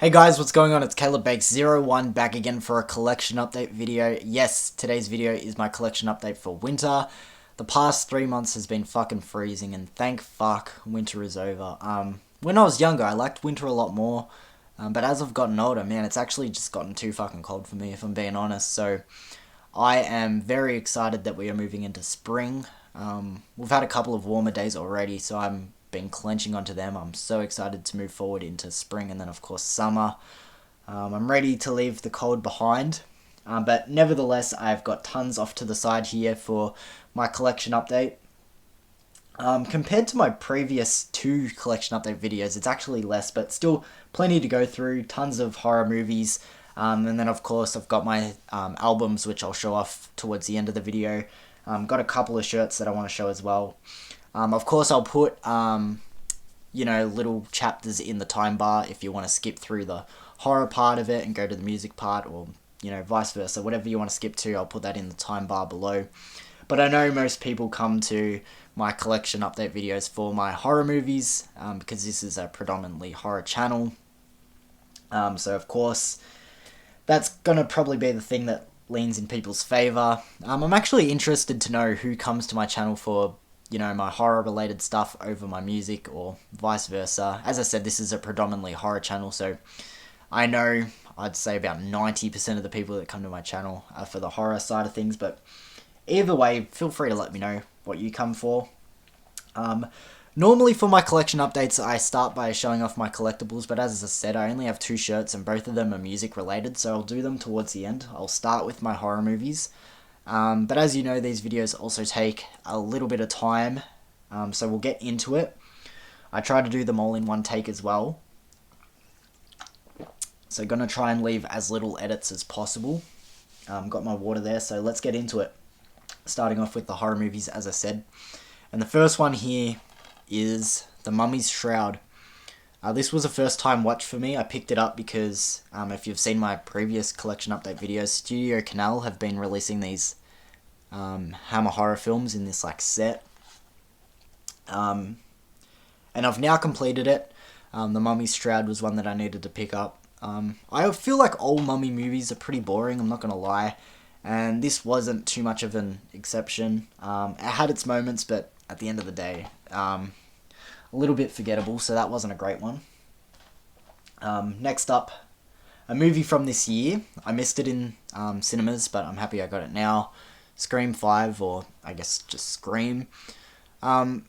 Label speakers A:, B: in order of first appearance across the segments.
A: Hey guys, what's going on? It's CalebBakes01 back again for a collection update video. Yes, today's video is my collection update for winter. The past 3 months has been fucking freezing and thank fuck winter is over. When I was younger, I liked winter a lot more. But as I've gotten older, man, it's actually just gotten too fucking cold for me if I'm being honest. So I am very excited that we are moving into spring. We've had a couple of warmer days already, so I'm been clenching onto them. I'm so excited to move forward into spring and then of course summer. I'm ready to leave the cold behind, but nevertheless I've got tons off to the side here for my collection update. Compared to my previous 2 collection update videos, it's actually less, but still plenty to go through, tons of horror movies, and then of course I've got my albums which I'll show off towards the end of the video. Got a couple of shirts that I want to show as well. Of course, I'll put, little chapters in the time bar if you want to skip through the horror part of it and go to the music part, or, vice versa. Whatever you want to skip to, I'll put that in the time bar below. But I know most people come to my collection update videos for my horror movies, because this is a predominantly horror channel. So, of course, that's going to probably be the thing that leans in people's favour. I'm actually interested to know who comes to my channel for my horror related stuff over my music or vice versa. As I said, this is a predominantly horror channel, so I know I'd say about 90% of the people that come to my channel are for the horror side of things, but either way, feel free to let me know what you come for. Normally for my collection updates, I start by showing off my collectibles, but as I said, I only have 2 shirts and both of them are music related, so I'll do them towards the end. I'll start with my horror movies. But as you know, these videos also take a little bit of time, so we'll get into it. I try to do them all in one take as well. So gonna try and leave as little edits as possible. Got my water there, so let's get into it. Starting off with the horror movies, as I said. And the first one here is The Mummy's Shroud. This was a first time watch for me. I picked it up because if you've seen my previous collection update videos, Studio Canal have been releasing these Hammer horror films in this set. And I've now completed it. The Mummy's Shroud was one that I needed to pick up. I feel like old mummy movies are pretty boring, I'm not going to lie. And this wasn't too much of an exception. It had its moments, but at the end of the day, a little bit forgettable, so that wasn't a great one. Next up, a movie from this year. I missed it in cinemas, but I'm happy I got it now. Scream 5, or I guess just Scream. I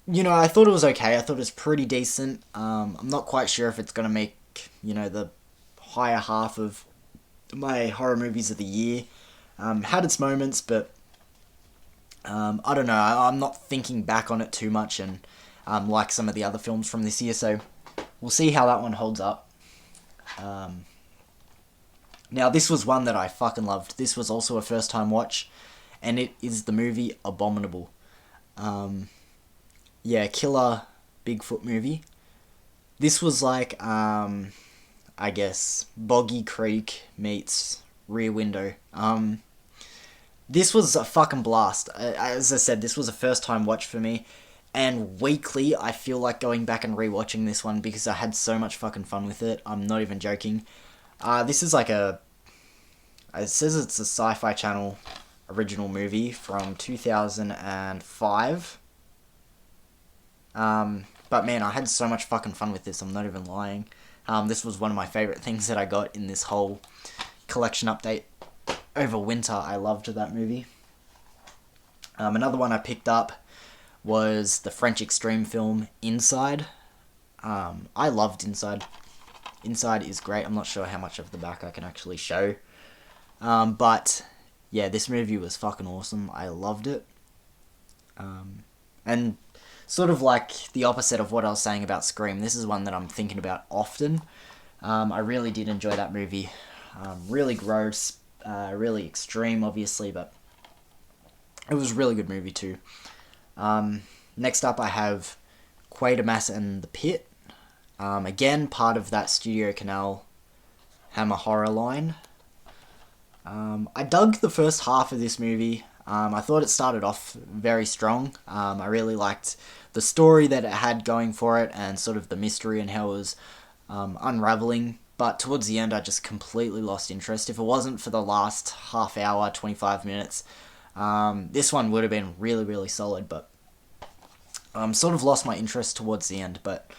A: thought it was okay. I thought it was pretty decent. I'm not quite sure if it's going to make, the higher half of my horror movies of the year. Had its moments, but I don't know. I'm not thinking back on it too much, and like some of the other films from this year, so we'll see how that one holds up. Now, this was one that I fucking loved. This was also a first time watch, and it is the movie Abominable. Killer Bigfoot movie. This was like, I guess, Boggy Creek meets Rear Window. This was a fucking blast. As I said, this was a first time watch for me. And weekly, I feel like going back and rewatching this one because I had so much fucking fun with it. I'm not even joking. This is like it says it's a Sci-Fi Channel original movie from 2005. But man, I had so much fucking fun with this, I'm not even lying. This was one of my favourite things that I got in this whole collection update over winter. I loved that movie. Another one I picked up was the French extreme film Inside. I loved Inside. Inside is great. I'm not sure how much of the back I can actually show. But yeah, this movie was fucking awesome. I loved it. And sort of like the opposite of what I was saying about Scream, this is one that I'm thinking about often. I really did enjoy that movie. Really gross, really extreme, obviously, but it was a really good movie too. Next up I have Quatermass and the Pit. Again, part of that Studio Canal Hammer horror line. I dug the first half of this movie. I thought it started off very strong. I really liked the story that it had going for it and sort of the mystery and how it was unraveling. but towards the end I just completely lost interest. If it wasn't for the last half hour, 25 minutes, this one would have been really, really solid, but sort of lost my interest towards the end. But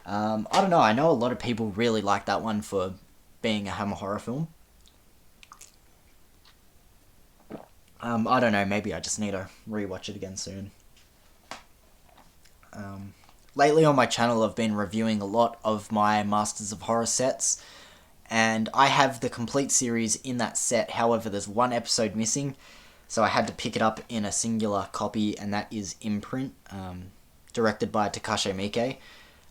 A: I don't know, I know a lot of people really like that one for being a Hammer horror film. I don't know, maybe I just need to rewatch it again soon. Lately on my channel I've been reviewing a lot of my Masters of Horror sets, and I have the complete series in that set. However, there's one episode missing, so I had to pick it up in a singular copy, and that is Imprint, directed by Takashi Miike.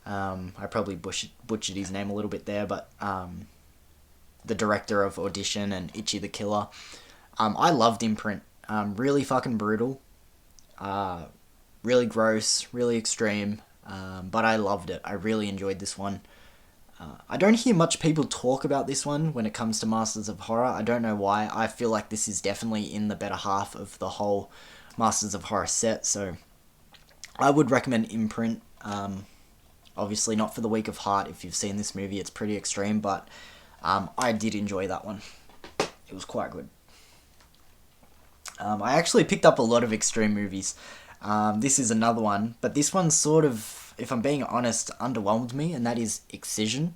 A: I probably butchered his name a little bit there, but the director of Audition and Ichi the Killer. I loved Imprint. Really fucking brutal. Really gross, really extreme, but I loved it. I really enjoyed this one. I don't hear much people talk about this one when it comes to Masters of Horror. I don't know why. I feel like this is definitely in the better half of the whole Masters of Horror set, so I would recommend Imprint. Obviously not for the weak of heart. If you've seen this movie, it's pretty extreme, but I did enjoy that one. It was quite good. I actually picked up a lot of extreme movies. This is another one, but this one sort of, if I'm being honest, underwhelmed me, and that is Excision.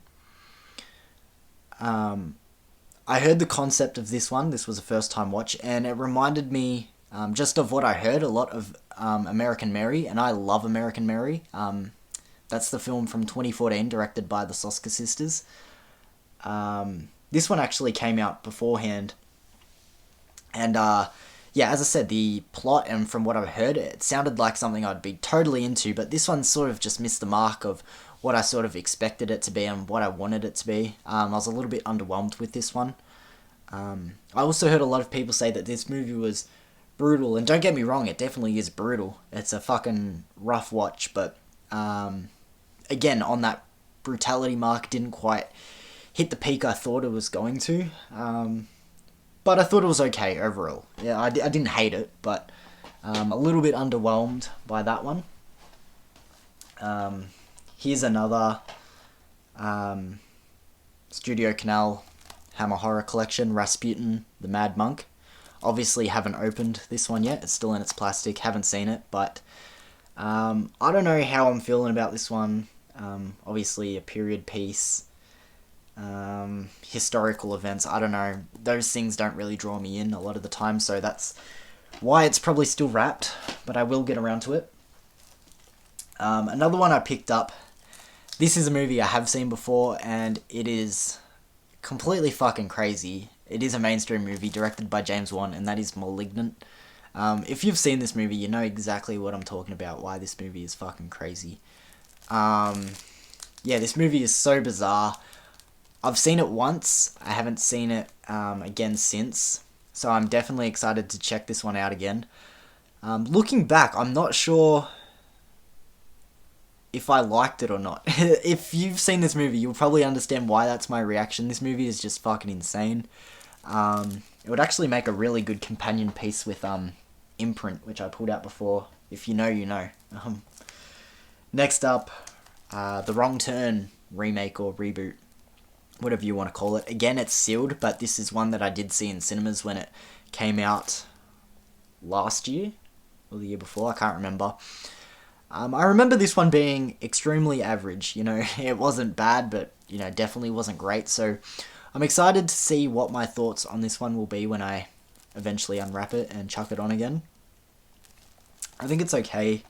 A: I heard the concept of this one. This was a first time watch, and it reminded me just of what I heard, a lot of American Mary, and I love American Mary. That's the film from 2014, directed by the Soska sisters. This one actually came out beforehand, and yeah, as I said, the plot and from what I've heard, it sounded like something I'd be totally into, but this one sort of just missed the mark of what I sort of expected it to be and what I wanted it to be. I was a little bit underwhelmed with this one. I also heard a lot of people say that this movie was brutal, and don't get me wrong, it definitely is brutal. It's a fucking rough watch, but again, on that brutality mark, didn't quite hit the peak I thought it was going to. But I thought it was okay overall. Yeah, I didn't hate it, but a little bit underwhelmed by that one. Here's another Studio Canal Hammer Horror Collection, Rasputin, the Mad Monk. Obviously haven't opened this one yet. It's still in its plastic. Haven't seen it, but I don't know how I'm feeling about this one. Obviously a period piece. Historical events, I don't know, those things don't really draw me in a lot of the time, so that's why it's probably still wrapped, but I will get around to it. Another one I picked up, this is a movie I have seen before, and it is completely fucking crazy. It is a mainstream movie directed by James Wan, and that is Malignant. If you've seen this movie, you know exactly what I'm talking about, why this movie is fucking crazy. Yeah, this movie is so bizarre. I've seen it once, I haven't seen it again since, so I'm definitely excited to check this one out again. Looking back, I'm not sure if I liked it or not. If you've seen this movie, you'll probably understand why that's my reaction. This movie is just fucking insane. It would actually make a really good companion piece with Imprint, which I pulled out before. If you know, you know. Next up, The Wrong Turn remake or reboot, whatever you want to call it. Again, it's sealed, but this is one that I did see in cinemas when it came out last year or the year before, I can't remember. I remember this one being extremely average, you know, it wasn't bad, but, you know, definitely wasn't great, so I'm excited to see what my thoughts on this one will be when I eventually unwrap it and chuck it on again. I think it's okay.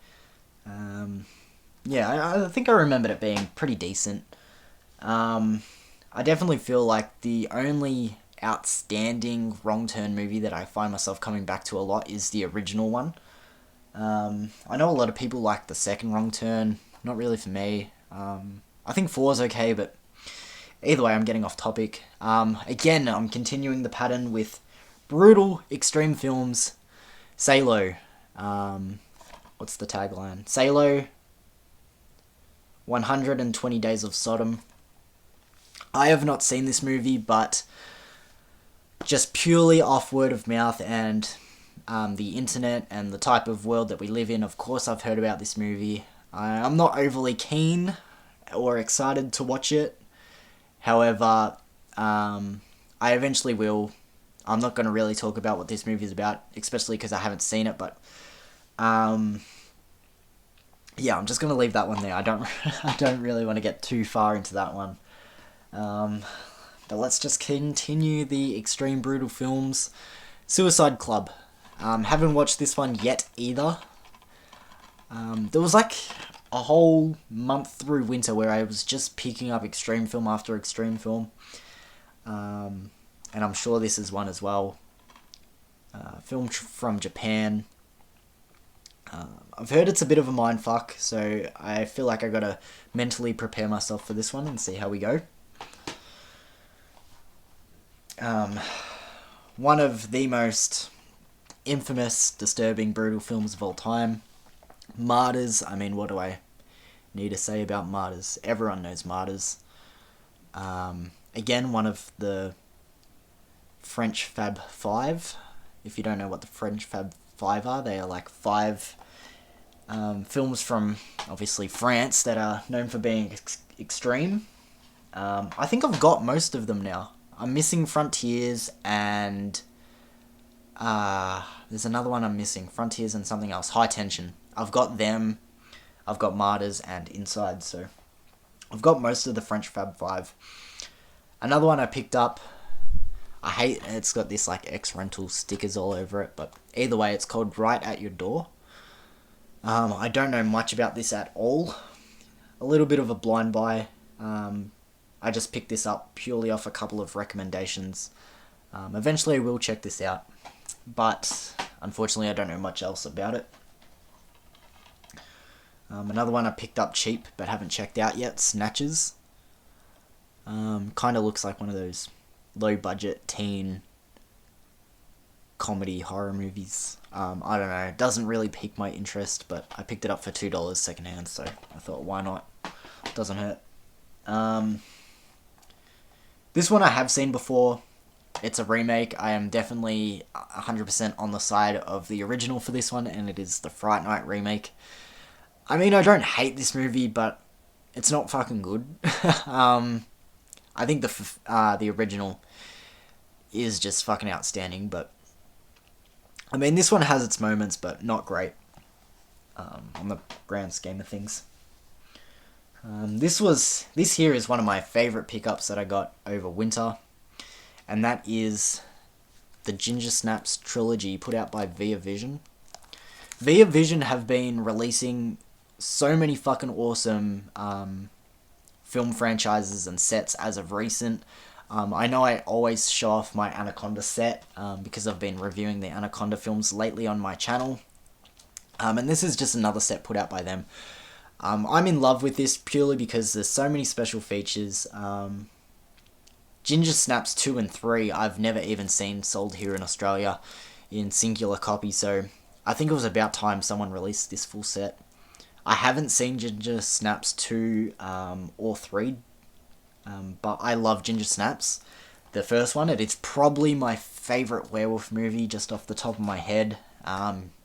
A: Yeah, I think I remembered it being pretty decent. I definitely feel like the only outstanding Wrong Turn movie that I find myself coming back to a lot is the original one. I know a lot of people like the second Wrong Turn, not really for me. I think 4 is okay, but either way, I'm getting off topic. Again, I'm continuing the pattern with brutal, extreme films. Salo. What's the tagline? Salo, 120 Days of Sodom. I have not seen this movie, but just purely off word of mouth and the internet and the type of world that we live in, of course I've heard about this movie. I'm not overly keen or excited to watch it. However, I eventually will. I'm not going to really talk about what this movie is about, especially because I haven't seen it, but yeah, I'm just going to leave that one there. I don't I don't really want to get too far into that one. But let's just continue the extreme brutal films. Suicide Club. Haven't watched this one yet either. There was like a whole month through winter where I was just picking up extreme film after extreme film. And I'm sure this is one as well. Film from Japan. I've heard it's a bit of a mindfuck, so I feel like I gotta mentally prepare myself for this one and see how we go. One of the most infamous, disturbing, brutal films of all time. Martyrs. I mean, what do I need to say about Martyrs? Everyone knows Martyrs. Again, one of the French Fab Five. If you don't know what the French Fab Five are, they are like five films from, obviously, France that are known for being extreme. I think I've got most of them now. I'm missing Frontiers and there's another one I'm missing. Frontiers and something else. High Tension. I've got them. I've got Martyrs and Inside, so I've got most of the French Fab Five. Another one I picked up, I hate it's got this like X-Rental stickers all over it, but either way, it's called Right at Your Door. I don't know much about this at all. A little bit of a blind buy. I just picked this up purely off a couple of recommendations. Eventually I will check this out, but unfortunately I don't know much else about it. Another one I picked up cheap but haven't checked out yet, Snatches. Kind of looks like one of those low budget teen comedy horror movies. I don't know, it doesn't really pique my interest, but I picked it up for $2 secondhand, so I thought, why not? Doesn't hurt. This one I have seen before. It's a remake. I am definitely 100% on the side of the original for this one, and it is the Fright Night remake. I mean, I don't hate this movie, but it's not fucking good. I think the original is just fucking outstanding, but I mean, this one has its moments, but not great on the grand scheme of things. This here is one of my favourite pickups that I got over winter, and that is the Ginger Snaps trilogy put out by Via Vision. Via Vision have been releasing so many fucking awesome film franchises and sets as of recent. I know I always show off my Anaconda set because I've been reviewing the Anaconda films lately on my channel. And this is just another set put out by them. I'm in love with this purely because there's so many special features. Ginger Snaps 2 and 3 I've never even seen sold here in Australia in singular copy, so I think it was about time someone released this full set. I haven't seen Ginger Snaps 2 or 3, but I love Ginger Snaps. The first one, it is probably my favourite werewolf movie just off the top of my head.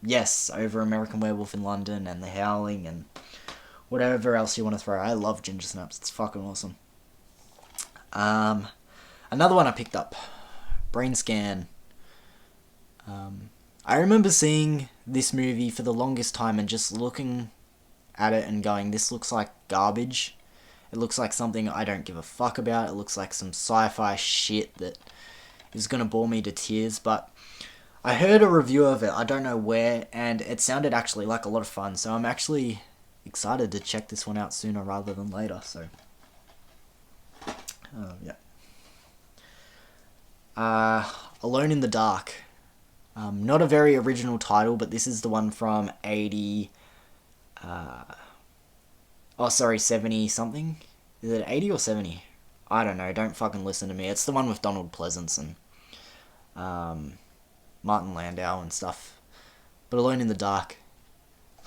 A: Yes, over American Werewolf in London and The Howling and whatever else you want to throw. I love Ginger Snaps. It's fucking awesome. Another one I picked up, Brain Scan. I remember seeing this movie for the longest time and just looking at it and going, this looks like garbage. It looks like something I don't give a fuck about. It looks like some sci-fi shit that is going to bore me to tears. But I heard a review of it, I don't know where, and it sounded actually like a lot of fun. So I'm actually excited to check this one out sooner rather than later. So, yeah. Alone in the Dark. Not a very original title, but this is the one from 70 something? Is it 80 or 70? I don't know, don't fucking listen to me. It's the one with Donald Pleasance and Martin Landau and stuff. But Alone in the Dark.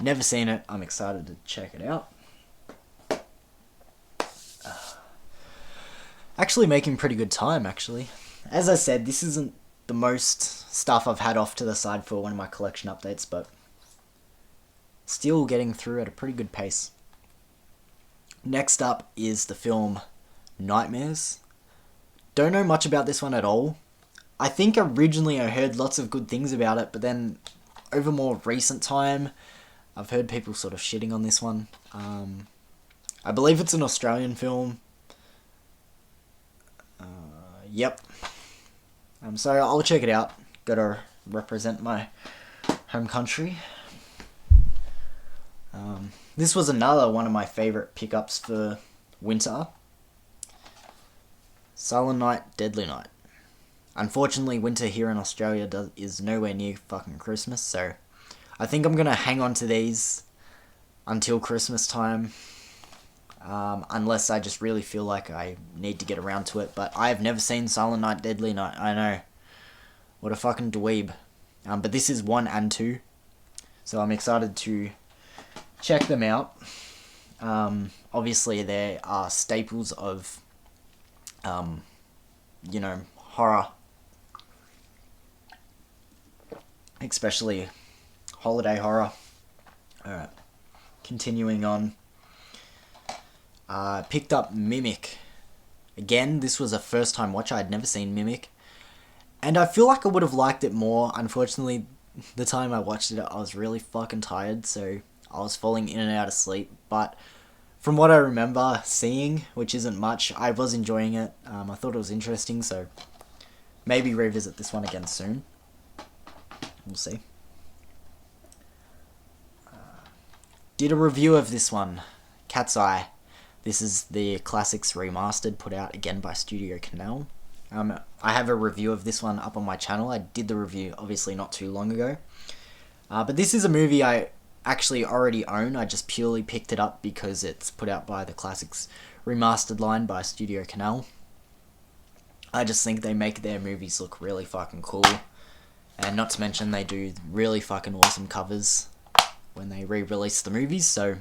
A: Never seen it, I'm excited to check it out. Actually making pretty good time, actually. As I said, this isn't the most stuff I've had off to the side for one of my collection updates, but still getting through at a pretty good pace. Next up is the film Nightmares. Don't know much about this one at all. I think originally I heard lots of good things about it, but then over more recent time, I've heard people sort of shitting on this one. I believe it's an Australian film. Yep. So I'll check it out. Gotta represent my home country. This was another one of my favourite pickups for winter. Silent Night, Deadly Night. Unfortunately, winter here in Australia is nowhere near fucking Christmas, so I think I'm gonna hang on to these until Christmas time. Unless I just really feel like I need to get around to it. But I have never seen Silent Night, Deadly Night. I know. What a fucking dweeb. But this is 1 and 2. So I'm excited to check them out. Obviously, there are staples of, horror. Especially holiday horror. Alright. Continuing on. Picked up Mimic. Again, this was a first time watch. I had never seen Mimic. And I feel like I would have liked it more. Unfortunately, the time I watched it, I was really fucking tired. So I was falling in and out of sleep. But from what I remember seeing, which isn't much, I was enjoying it. I thought it was interesting. So maybe revisit this one again soon. We'll see. Did a review of this one. Cat's Eye. This is the Classics Remastered, put out again by Studio Canal. I have a review of this one up on my channel. I did the review, obviously, not too long ago. But this is a movie I actually already own. I just purely picked it up because it's put out by the Classics Remastered line by Studio Canal. I just think they make their movies look really fucking cool. And not to mention, they do really fucking awesome covers when they re-release the movies, so...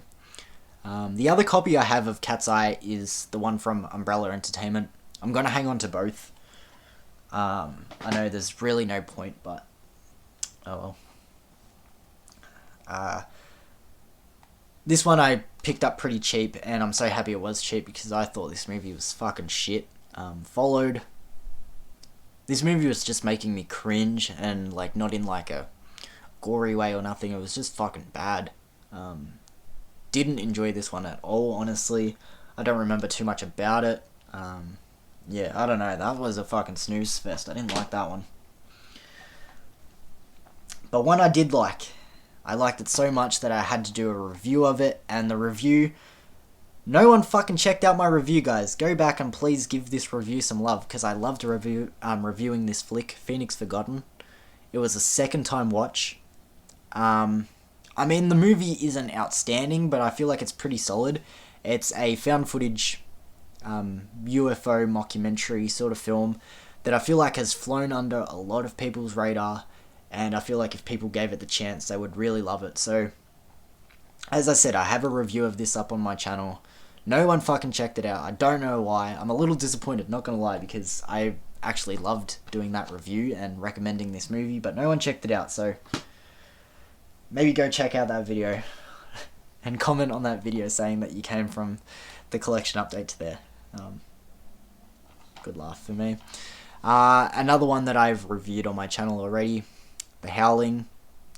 A: the other copy I have of Cat's Eye is the one from Umbrella Entertainment. I'm going to hang on to both. I know there's really no point, but... oh well. This one I picked up pretty cheap, and I'm so happy it was cheap because I thought this movie was fucking shit. Followed. This movie was just making me cringe, and like not in like a gory way or nothing. It was just fucking bad. Didn't enjoy this one at all, honestly. I don't remember too much about it. Yeah, I don't know. That was a fucking snooze fest. I didn't like that one. But one I did like. I liked it so much that I had to do a review of it, and the review... no one fucking checked out my review, guys. Go back and please give this review some love, because I loved reviewing this flick, Phoenix Forgotten. It was a second time watch. I mean, the movie isn't outstanding, but I feel like it's pretty solid. It's a found footage UFO mockumentary sort of film that I feel like has flown under a lot of people's radar, and I feel like if people gave it the chance, they would really love it. So, as I said, I have a review of this up on my channel. No one fucking checked it out. I don't know why. I'm a little disappointed, not gonna lie, because I actually loved doing that review and recommending this movie, but no one checked it out, so... maybe go check out that video and comment on that video saying that you came from the collection update there. Good laugh for me. Another one that I've reviewed on my channel already, The Howling.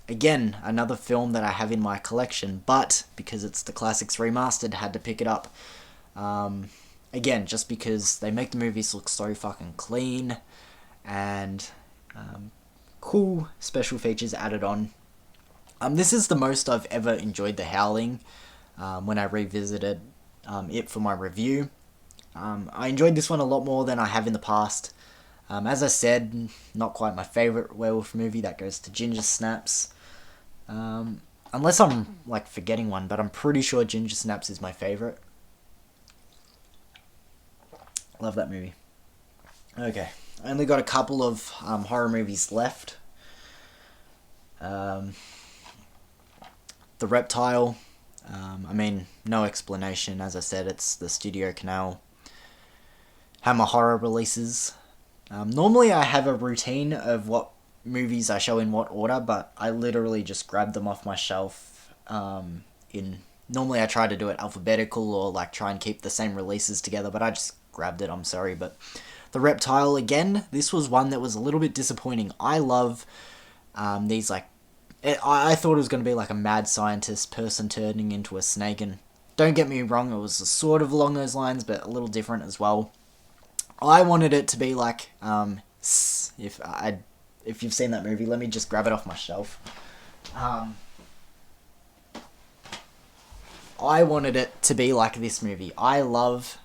A: Again, another film that I have in my collection, but because it's the Classics Remastered, had to pick it up. Again, just because they make the movies look so fucking clean, and cool special features added on. This is the most I've ever enjoyed The Howling when I revisited it for my review. I enjoyed this one a lot more than I have in the past. As I said, not quite my favourite werewolf movie. That goes to Ginger Snaps. Unless I'm like forgetting one, but I'm pretty sure Ginger Snaps is my favourite. Love that movie. Okay, I only got a couple of horror movies left. The Reptile. I mean, no explanation. As I said, it's the Studio Canal Hammer Horror releases. Normally I have a routine of what movies I show in what order, but I literally just grabbed them off my shelf. Normally I try to do it alphabetical or like try and keep the same releases together, but I just grabbed it, I'm sorry, but The Reptile, again, this was one that was a little bit disappointing. I love these, like, I thought it was going to be like a mad scientist person turning into a snake, and don't get me wrong, it was sort of along those lines, but a little different as well. I wanted it to be like, if you've seen that movie, let me just grab it off my shelf. I wanted it to be like this movie. I love...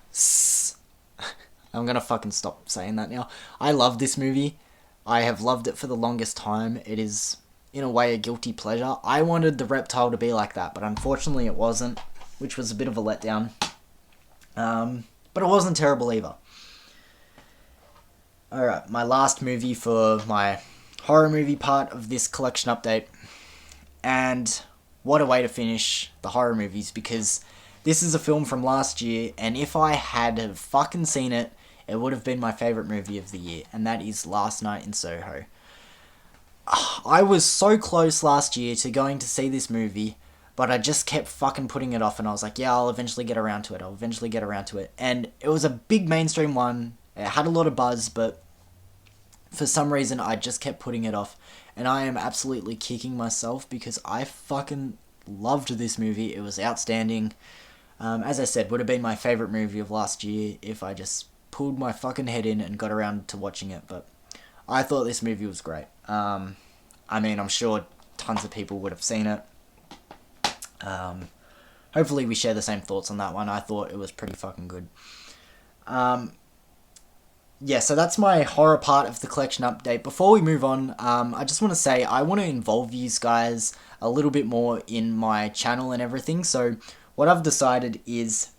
A: I'm gonna fucking stop saying that now. I love this movie. I have loved it for the longest time. It is, in a way, a guilty pleasure. I wanted The Reptile to be like that, but unfortunately it wasn't, which was a bit of a letdown. But it wasn't terrible either. Alright, my last movie for my horror movie part of this collection update. And what a way to finish the horror movies, because this is a film from last year, and if I had have fucking seen it, it would have been my favourite movie of the year, and that is Last Night in Soho. I was so close last year to going to see this movie, but I just kept fucking putting it off, and I was like, yeah, I'll eventually get around to it. And it was a big mainstream one, it had a lot of buzz, but for some reason I just kept putting it off, and I am absolutely kicking myself because I fucking loved this movie. It was outstanding. As I said, would have been my favourite movie of last year if I just pulled my fucking head in and got around to watching it, but I thought this movie was great. I mean, I'm sure tons of people would have seen it. Hopefully we share the same thoughts on that one. I thought it was pretty fucking good. Yeah, so that's my horror part of the collection update. Before we move on, I just want to say I want to involve you guys a little bit more in my channel and everything. So what I've decided is,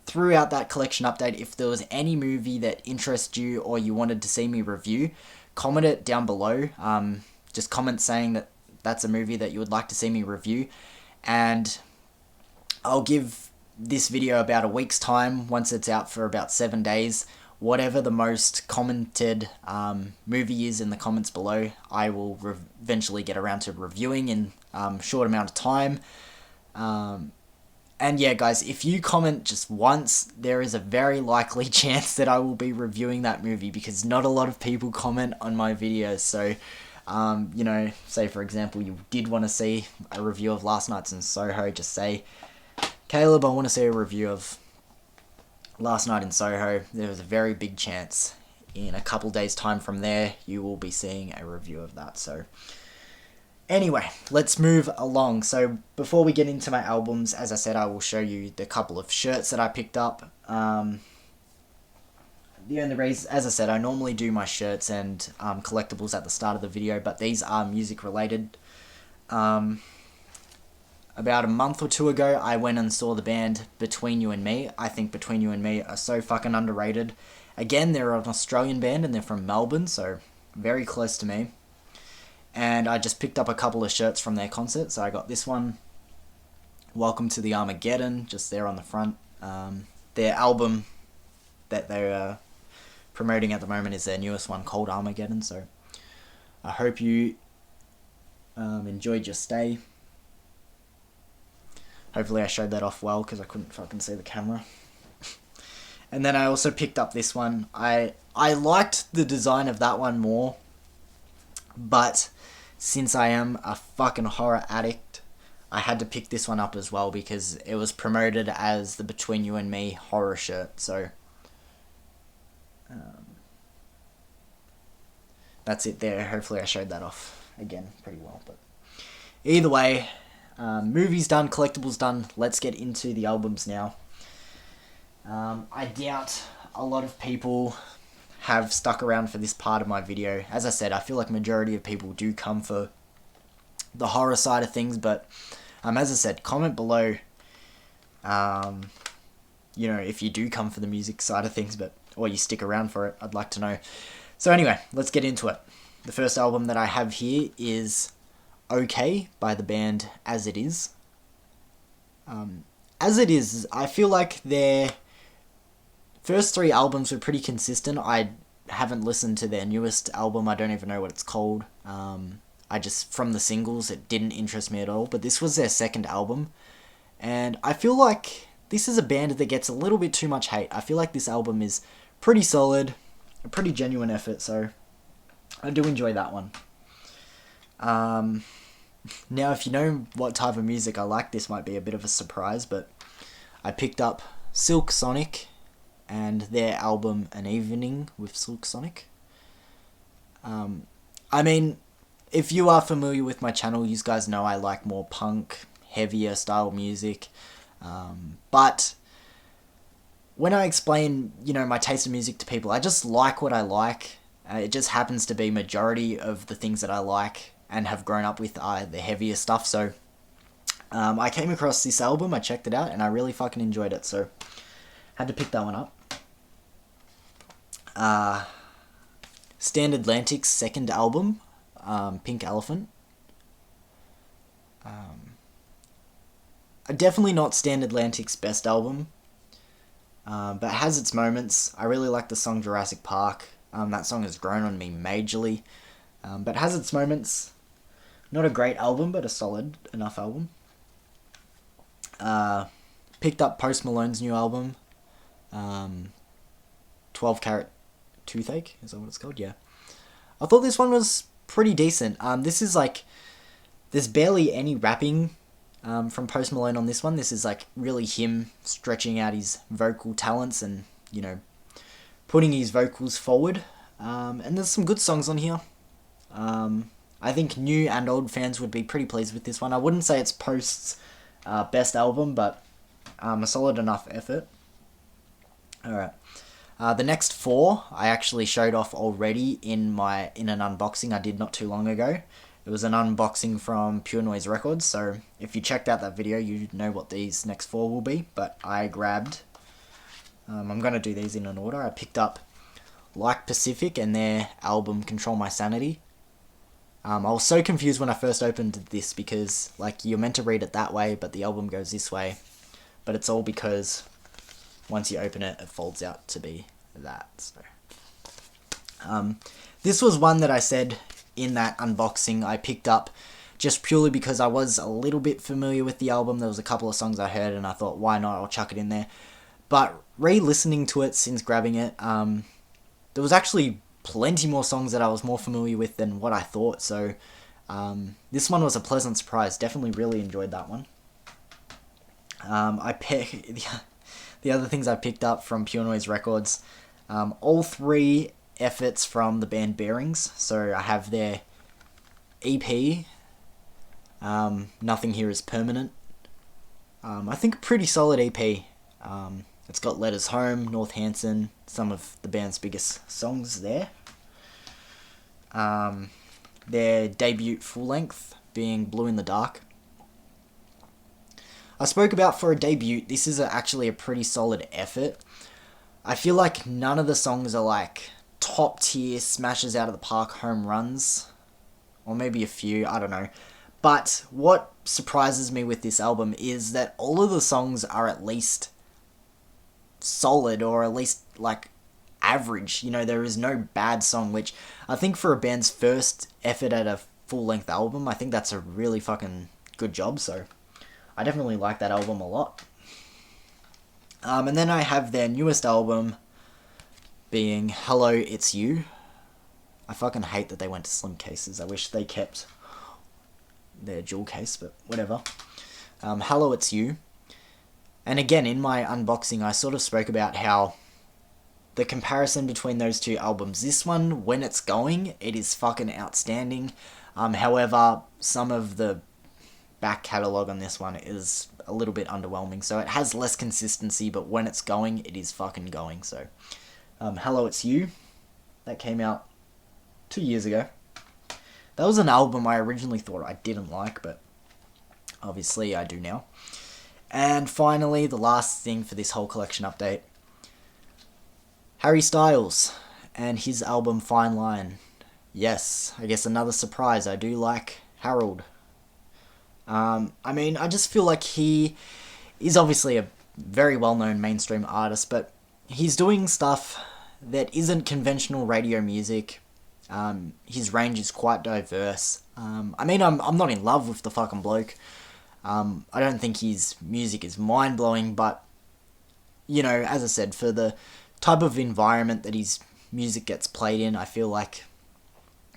A: throughout that collection update, if there was any movie that interests you or you wanted to see me review, comment it down below. Just comment saying that that's a movie that you would like to see me review, and I'll give this video about a week's time, once it's out for about 7 days. Whatever the most commented movie is in the comments below, I will eventually get around to reviewing in short amount of time. And yeah, guys, if you comment just once, there is a very likely chance that I will be reviewing that movie, because not a lot of people comment on my videos. So, you know, say for example, you did want to see a review of Last Night in Soho, just say, Caleb, I want to see a review of Last Night in Soho. There is a very big chance in a couple days time from there, you will be seeing a review of that. So anyway, let's move along. So before we get into my albums, as I said, I will show you the couple of shirts that I picked up. The only reason, as I said, I normally do my shirts and collectibles at the start of the video, but these are music related. About a month or two ago, I went and saw the band Between You and Me. I think Between You and Me are so fucking underrated. Again, they're an Australian band and they're from Melbourne, so very close to me. And I just picked up a couple of shirts from their concert. So I got this one, Welcome to the Armageddon, just there on the front. Their album that they're promoting at the moment is their newest one, called Armageddon. So I hope you enjoyed your stay. Hopefully I showed that off well, because I couldn't fucking see the camera. And then I also picked up this one. I liked the design of that one more, but since I am a fucking horror addict, I had to pick this one up as well, because it was promoted as the Between You and Me horror shirt. So that's it there. Hopefully I showed that off again pretty well. But either way, movies done, collectibles done. Let's get into the albums now. I doubt a lot of people have stuck around for this part of my video. As I said, I feel like majority of people do come for the horror side of things, but as I said, comment below, you know, if you do come for the music side of things, or you stick around for it. I'd like to know. So anyway, let's get into it. The first album that I have here is Okay by the band As It Is. As It Is, I feel like their first three albums were pretty consistent. I haven't listened to their newest album. I don't even know what it's called. I just, from the singles, it didn't interest me at all. But this was their second album, and I feel like this is a band that gets a little bit too much hate. I feel like this album is pretty solid, a pretty genuine effort, so I do enjoy that one. Now, if you know what type of music I like, this might be a bit of a surprise, but I picked up Silk Sonic and their album An Evening with Silk Sonic. I mean, if you are familiar with my channel, you guys know I like more punk, heavier style music. But when I explain, my taste in music to people, I just like what I like. It just happens to be majority of the things that I like and have grown up with are the heavier stuff. So I came across this album, I checked it out, and I really fucking enjoyed it. So had to pick that one up. Stand Atlantic's second album, Pink Elephant. Definitely not Stand Atlantic's best album, but it has its moments. I really like the song Jurassic Park. That song has grown on me majorly, but it has its moments. Not a great album, but a solid enough album. Picked up Post Malone's new album, 12 Carat Toothache, is that what it's called? Yeah. I thought this one was pretty decent. This is like, there's barely any rapping from Post Malone on this one. This is like really him stretching out his vocal talents and, putting his vocals forward. And there's some good songs on here. I think new and old fans would be pretty pleased with this one. I wouldn't say it's Post's best album, but a solid enough effort. Alright. The next four I actually showed off already in an unboxing I did not too long ago. It was an unboxing from Pure Noise Records, so if you checked out that video, you know what these next four will be, but I grabbed... I'm going to do these in an order. I picked up Like Pacific and their album Control My Sanity. I was so confused when I first opened this because, you're meant to read it that way, but the album goes this way. But it's all because once you open it, it folds out to be that. So, this was one that I said in that unboxing I picked up just purely because I was a little bit familiar with the album. There was a couple of songs I heard and I thought, why not? I'll chuck it in there. But re-listening to it since grabbing it, there was actually plenty more songs that I was more familiar with than what I thought. So this one was a pleasant surprise. Definitely really enjoyed that one. The other things I picked up from Pure Noise Records, all three efforts from the band Bearings. So I have their EP, Nothing Here Is Permanent. I think a pretty solid EP. It's got Letters Home, North Hanson, some of the band's biggest songs there. Their debut full length being Blue in the Dark. I spoke about for a debut, this is actually a pretty solid effort. I feel like none of the songs are top tier smashes out of the park home runs. Or maybe a few, I don't know. But what surprises me with this album is that all of the songs are at least solid, or at least average. There is no bad song, which I think for a band's first effort at a full length album, I think that's a really fucking good job. So I definitely like that album a lot. And then I have their newest album being Hello, It's You. I fucking hate that they went to slim cases. I wish they kept their jewel case, but whatever. Hello, It's You. And again, in my unboxing, I sort of spoke about how the comparison between those two albums, this one, when it's going, it is fucking outstanding. However, some of the back catalogue on this one is a little bit underwhelming. So it has less consistency, but when it's going, it is fucking going. So, Hello, It's You. That came out 2 years ago. That was an album I originally thought I didn't like, but obviously I do now. And finally, the last thing for this whole collection update. Harry Styles and his album Fine Line. Yes, I guess another surprise. I do like Harold. I just feel like he is obviously a very well-known mainstream artist, but he's doing stuff that isn't conventional radio music. His range is quite diverse. I'm not in love with the fucking bloke. I don't think his music is mind-blowing, but you know, as I said, for the type of environment that his music gets played in, I feel like,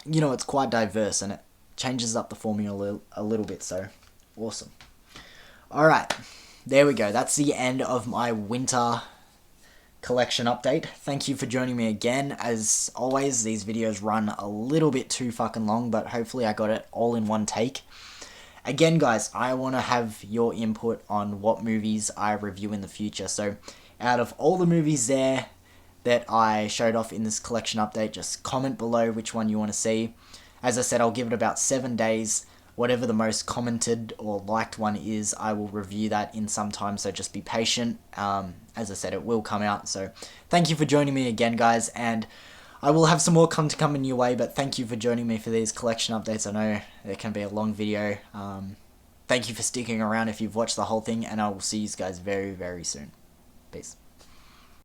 A: you know, it's quite diverse and it changes up the formula a little bit, so awesome. Alright, there we go. That's the end of my winter collection update. Thank you for joining me again. As always, these videos run a little bit too fucking long, but hopefully I got it all in one take. Again, guys, I want to have your input on what movies I review in the future. So, out of all the movies there that I showed off in this collection update, just comment below which one you want to see. As I said, I'll give it about 7 days. Whatever the most commented or liked one is, I will review that in some time, so just be patient. As I said, it will come out. So, thank you for joining me again, guys, and I will have some more content coming your way, but thank you for joining me for these collection updates. I know it can be a long video. Thank you for sticking around if you've watched the whole thing, and I will see you guys very, very soon. Peace.